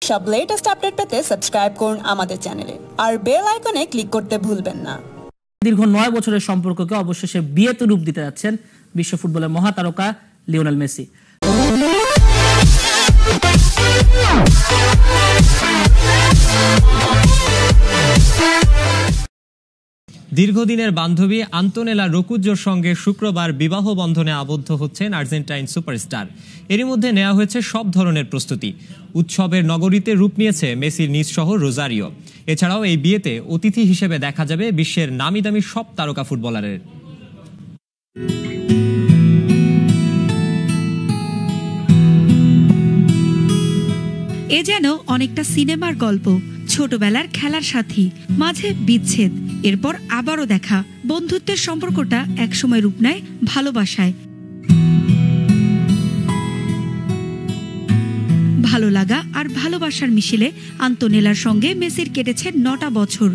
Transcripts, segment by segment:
সব latest update পেতে subscribe করুন আমাদের চ্যানেলে আর বেল আইকনে ক্লিক করতে ভুলবেন না। দীর্ঘ 9 বছরের সম্পর্ককে অবশেষে বিয়েতে রূপ দিতে যাচ্ছেন বিশ্ব ফুটবলের মহাতারকা লিওনেল মেসি। দীর্ঘদিনের বান্ধবী আন্তোনেলা রোকুজ্জোর সঙ্গে শুক্রবার বিবাহ বন্ধনে আবদ্ধ হচ্ছেন আর্জেন্টাইন সুপারস্টার। এরই মধ্যে নেওয়া হয়েছে সব ধরনের প্রস্তুতি। উৎসবের নগরীতে রূপ নিয়েছে মেসির নিজ শহর রোজারিও। এছাড়াও এই বিয়েতে অতিথি হিসেবে দেখা যাবে বিশ্বের নামি দামি সব তারকা ফুটবলারের। এ যেন অনেকটা সিনেমার গল্প। ছোটবেলার খেলার সাথী, মাঝে বিচ্ছেদ, এরপর আবারও দেখা। বন্ধুত্বের সম্পর্কটা একসময় রূপ নেয় ভালোবাসায়। ভালো লাগা আর ভালোবাসার মিশেলে আন্তোনেলার সঙ্গে মেসির কেটেছে 9টা বছর।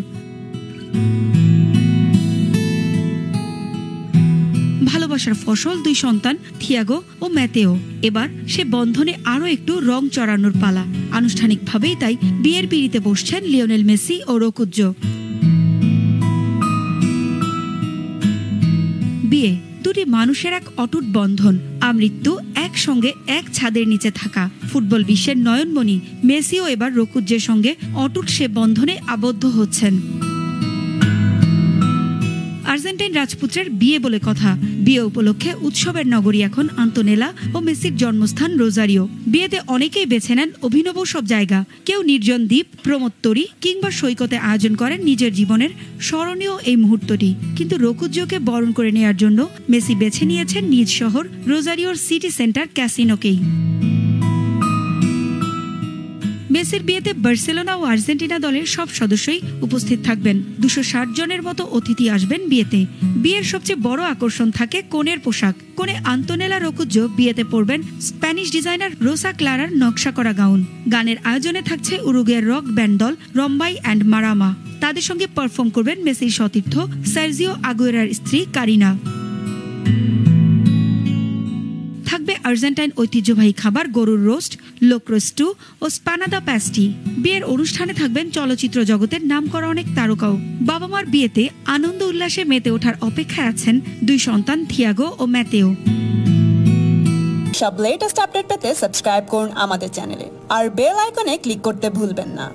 ভালোবাসার ফসল 2 সন্তান থিয়াগো ও ম্যাতেও। এবার সে বন্ধনে আরও একটু রং চড়ানোর পালা। আনুষ্ঠানিকভাবেই তাই বিয়ের পিঁড়িতে বসছেন লিওনেল মেসি ও রোকুজ্জো। বিয়ে দুটি মানুষের এক অটুট বন্ধন, আমৃত্যু একসঙ্গে এক ছাদের নিচে থাকা। ফুটবল বিশ্বের নয়নমণি মেসিও এবার রোকুজ্জোর সঙ্গে অটুট সে বন্ধনে আবদ্ধ হচ্ছেন। আর্জেন্টাইন রাজপুত্রের বিয়ে বলে কথা। বিয়ে উপলক্ষে উৎসবের নগরী এখন আন্তোনেলা ও মেসির জন্মস্থান রোজারিও। বিয়েতে অনেকেই বেছে নেন অভিনব সব জায়গা। কেউ নির্জন দ্বীপ, প্রমোত্তরী কিংবা সৈকতে আয়োজন করেন নিজের জীবনের স্মরণীয় এই মুহূর্তটি। কিন্তু রোকুজ্জোকে বরণ করে নেয়ার জন্য মেসি বেছে নিয়েছেন নিজ শহর রোজারিওর সিটি সেন্টার ক্যাসিনোকেই। মেসির বিয়েতে বার্সেলোনা ও আর্জেন্টিনা দলের সব সদস্যই উপস্থিত থাকবেন। 260 জনের মতো অতিথি আসবেন বিয়েতে। বিয়ের সবচেয়ে বড় আকর্ষণ থাকে কনের পোশাক। কনে আন্তোনেলা রোকুজ্জো বিয়েতে পরবেন স্প্যানিশ ডিজাইনার রোসা ক্লারার নকশা করা গাউন। গানের আয়োজনে থাকছে উরুগুয়ের রক ব্যান্ড দল রম্বাই অ্যান্ড মারামা। তাদের সঙ্গে পারফর্ম করবেন মেসির সতীর্থ সার্জিও আগুয়েরার স্ত্রী কারিনা। থাকবে আর্জেন্টাইন ঐতিহ্যবাহী খাবার গরুর রোস্ট, লোক্রো স্টু ও স্পানাদা প্যাস্টি। বিয়ের অনুষ্ঠানে থাকবেন চলচ্চিত্র জগতের নামকরা অনেক তারকাও। বাবা মার বিয়েতে আনন্দ উল্লাসে মেতে ওঠার অপেক্ষায় আছেন 2 সন্তান থিয়াগো ও ম্যাতেও। সব লেটেস্ট আপডেট পেতে সাবস্ক্রাইব করুন আমাদের চ্যানেলে আর বেল আইকনে ক্লিক করতে ভুলবেন না।